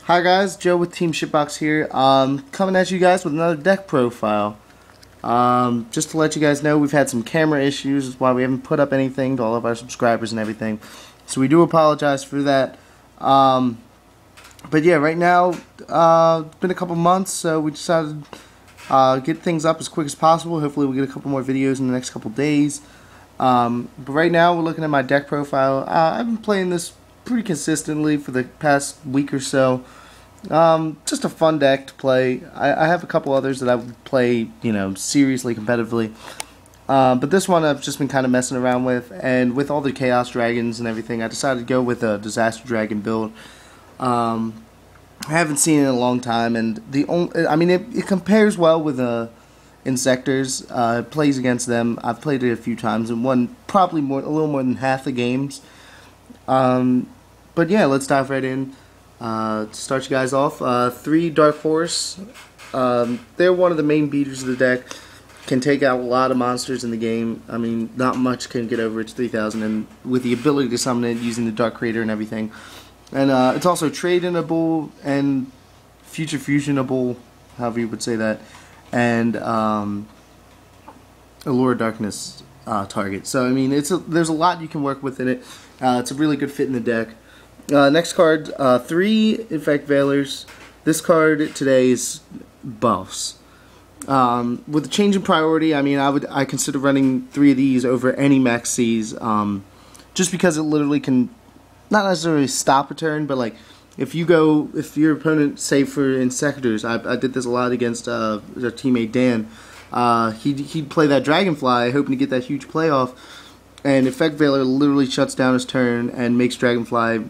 Hi guys, Joe with Team ShitboX here. Coming at you guys with another deck profile. Just to let you guys know, we've had some camera issues, that's why we haven't put up anything to all of our subscribers and everything. So we do apologize for that. But yeah, right now, it's been a couple months, so we decided to get things up as quick as possible. Hopefully we'll get a couple more videos in the next couple days. But right now, we're looking at my deck profile. I've been playing this pretty consistently for the past week or so. Just a fun deck to play. I have a couple others that I would play, seriously competitively. But this one I've just been kind of messing around with, and with all the Chaos Dragons and everything, I decided to go with a Disaster Dragon build. I haven't seen it in a long time, and it compares well with Insectors. It plays against them. I've played it a few times and won probably a little more than half the games. But yeah, let's dive right in. To start you guys off, 3 Dark Horse. They're one of the main beaters of the deck. Can take out a lot of monsters in the game. I mean, not much can get over its 3,000, and with the ability to summon it using the Dark Creator and everything. And it's also trade-inable and future fusionable, however you would say that, and Allure Darkness target. So I mean, there's a lot you can work with in it. It's a really good fit in the deck. Next card, 3 Infect Veilers. This card today is buffs. With the change in priority, I mean, I consider running 3 of these over any max Cs, just because it literally can not necessarily stop a turn, but like if your opponent, say for Insectors, I did this a lot against our teammate Dan. He'd play that Dragonfly, hoping to get that huge playoff, and Infect Veiler literally shuts down his turn and makes Dragonfly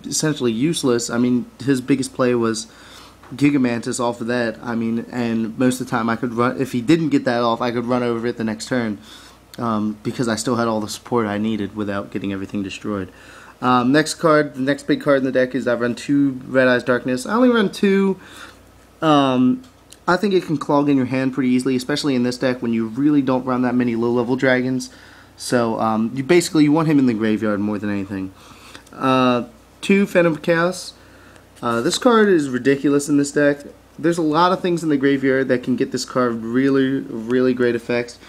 essentially useless. I mean, his biggest play was Gigamantis off of that. I mean, and most of the time I could run, if he didn't get that off, I could run over it the next turn, because I still had all the support I needed without getting everything destroyed. Next card, the next big card in the deck is I run 2 Red Eyes Darkness. I only run 2. I think it can clog in your hand pretty easily, especially in this deck when you really don't run that many low-level dragons. So you want him in the graveyard more than anything. 2 Phantom of Chaos. This card is ridiculous in this deck. There's a lot of things in the graveyard that can get this card really, really great effects.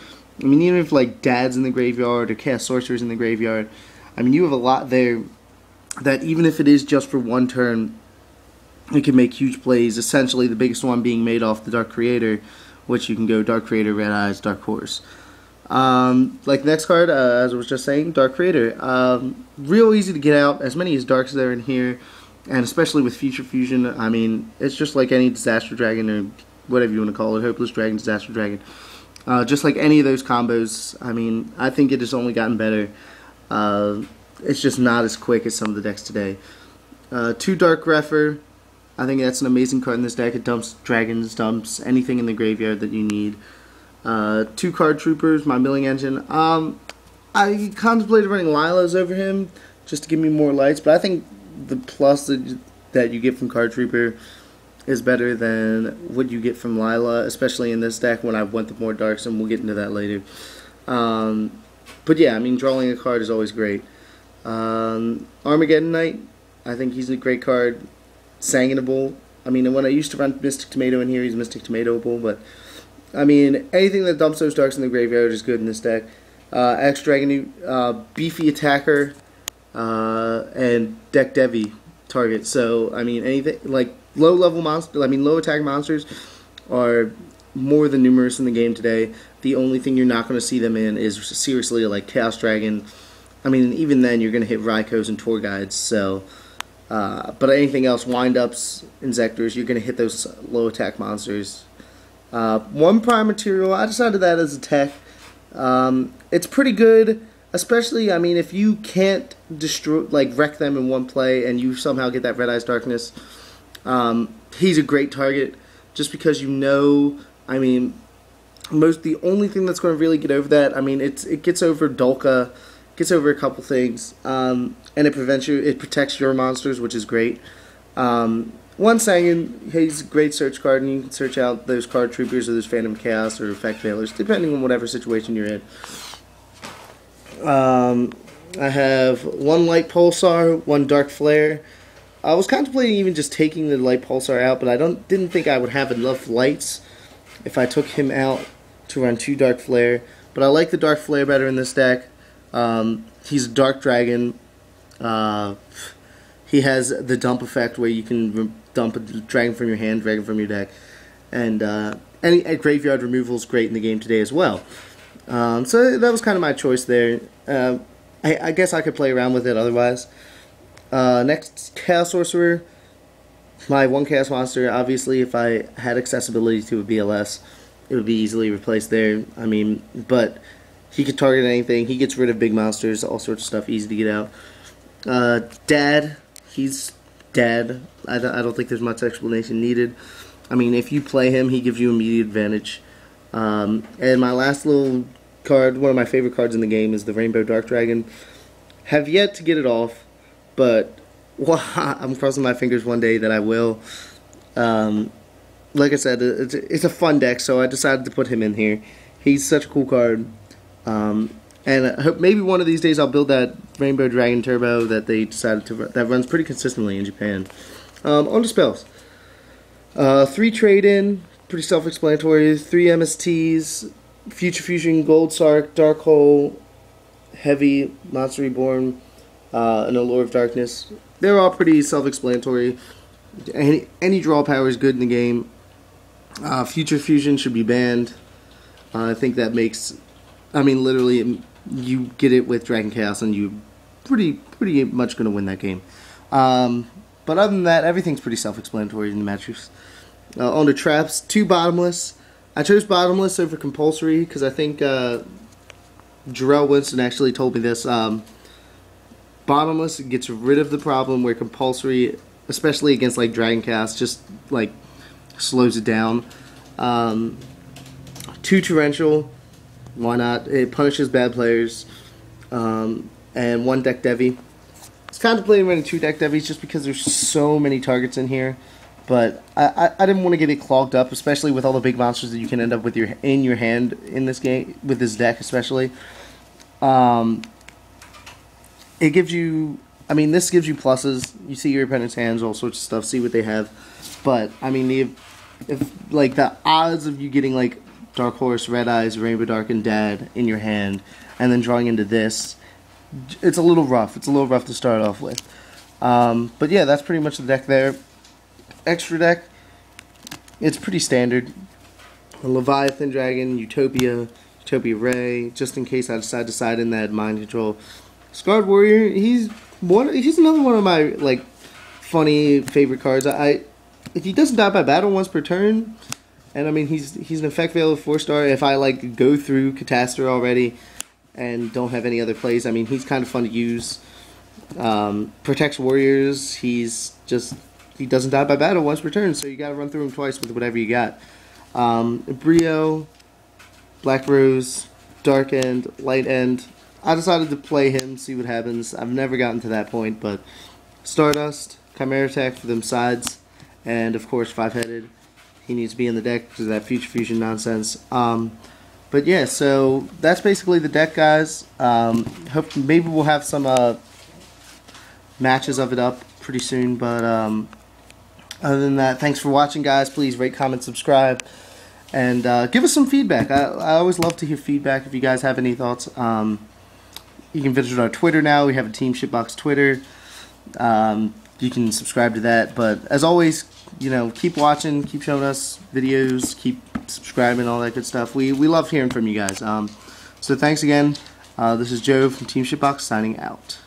I mean, even if like Dad's in the graveyard or Chaos Sorcerer's in the graveyard, I mean, you have a lot there that even if it is just for one turn, it can make huge plays. Essentially, the biggest one being made off the Dark Creator, which you can go Dark Creator, Red Eyes, Dark Horse. Like next card, as I was just saying, Dark Creator. Real easy to get out, as many as Darks there in here, and especially with Future Fusion, I mean, it's just like any Disaster Dragon, or whatever you want to call it, Hopeless Dragon, Disaster Dragon. Just like any of those combos, I mean, I think it has only gotten better. It's just not as quick as some of the decks today. 2 Dark Refer. I think that's an amazing card in this deck. It dumps dragons, dumps anything in the graveyard that you need. 2 Card Troopers, my milling engine. I contemplated running Lila's over him just to give me more lights, but I think the plus that you get from Card Trooper is better than what you get from Lila, especially in this deck when I went with more darks, and we'll get into that later. But yeah, I mean, drawing a card is always great. Armageddon Knight, I think he's a great card. Sanguinable. I mean, when I used to run Mystic Tomato in here, he's Mystic Tomatoable, but I mean, anything that dumps those darks in the graveyard is good in this deck. X-Dragon, beefy attacker, and deck Devi target. So, I mean, anything like low-level monsters, I mean, low-attack monsters are more than numerous in the game today. The only thing you're not going to see them in is seriously like Chaos Dragon. I mean, even then you're going to hit Raikos and Tour Guides. So, but anything else, Wind-Ups, Insectors, you're going to hit those low-attack monsters. 1 Prime Material, I decided that as a tech. It's pretty good, especially, I mean, if you can't destroy, like, wreck them in one play and you somehow get that Red Eyes Darkness, he's a great target, just because I mean, the only thing that's going to really get over that, I mean, it gets over Dolka, gets over a couple things, and it protects your monsters, which is great. 1 Sanguine, he's a great search card, and you can search out those Card Troopers or those Phantom Chaos or Effect Veilers, depending on whatever situation you're in. I have 1 Light Pulsar, 1 Dark Flare, I was contemplating even just taking the Light Pulsar out, but I didn't think I would have enough lights if I took him out to run 2 Dark Flare. But I like the Dark Flare better in this deck. He's a Dark Dragon. He has the dump effect where you can dump a dragon from your hand, dragon from your deck. And any graveyard removal is great in the game today as well. So that was kind of my choice there. I guess I could play around with it otherwise. Next, Chaos Sorcerer. My 1 Chaos Monster. Obviously, if I had accessibility to a BLS, it would be easily replaced there. I mean, but he could target anything. He gets rid of big monsters, all sorts of stuff, easy to get out. Dad. He's Dad. I don't think there's much explanation needed. I mean, if you play him, he gives you immediate advantage. And my last little card, one of my favorite cards in the game, is the Rainbow Dark Dragon. Have yet to get it off, but I'm crossing my fingers one day that I will. Like I said, it's a fun deck, so I decided to put him in here. He's such a cool card. And I hope maybe one of these days I'll build that Rainbow Dragon Turbo that they decided to that runs pretty consistently in Japan. On to spells. 3 trade-in, pretty self-explanatory. 3 MSTs, Future Fusion, Gold Sark, Dark Hole, Heavy, Monster Reborn, and Allure of Darkness. They're all pretty self-explanatory. Any draw power is good in the game. Future Fusion should be banned. I think that makes, I mean, literally, you get it with Dragon Chaos and you're pretty much going to win that game. But other than that, everything's pretty self-explanatory in the matches. On to traps, 2 bottomless. I chose bottomless over compulsory because I think Jarrell Winston actually told me this. Bottomless gets rid of the problem where compulsory, especially against like Dragon Chaos, just like slows it down. 2 torrential, why not? It punishes bad players. And 1 deck Devi. I was contemplating running 2 deck Devis just because there's so many targets in here, but I didn't want to get it clogged up, especially with all the big monsters that you can end up with in your hand in this game, with this deck especially. It gives you, I mean, this gives you pluses. You see your opponent's hands, all sorts of stuff, see what they have. But I mean, if like the odds of you getting like Dark Horse, Red Eyes, Rainbow Dark, and Dad in your hand, and then drawing into this, it's a little rough. It's a little rough to start off with. But yeah, that's pretty much the deck there. Extra deck, it's pretty standard. A Leviathan Dragon, Utopia Ray, just in case I decide to side in that Mind Control. Scarred Warrior, he's another one of my like funny favorite cards. If he doesn't die by battle once per turn, and I mean he's an effect veil of 4-star. If I like go through Catastrophe already and don't have any other plays, I mean he's kind of fun to use. Protects warriors. He doesn't die by battle once per turn, so you got to run through him twice with whatever you got. Brio, Black Rose, Dark End, Light End. I decided to play him, see what happens. I've never gotten to that point, but Stardust, Chimera Attack for them sides, and of course 5-headed. He needs to be in the deck because of that Future Fusion nonsense. But yeah, so that's basically the deck, guys. Hope maybe we'll have some matches of it up pretty soon, but other than that, thanks for watching, guys. Please rate, comment, subscribe, and give us some feedback. I always love to hear feedback if you guys have any thoughts. You can visit our Twitter now. We have a Team ShitboX Twitter. You can subscribe to that, but as always, you know, keep watching, keep showing us videos, keep subscribing, all that good stuff. We love hearing from you guys. So thanks again. This is Joe from Team ShitboX signing out.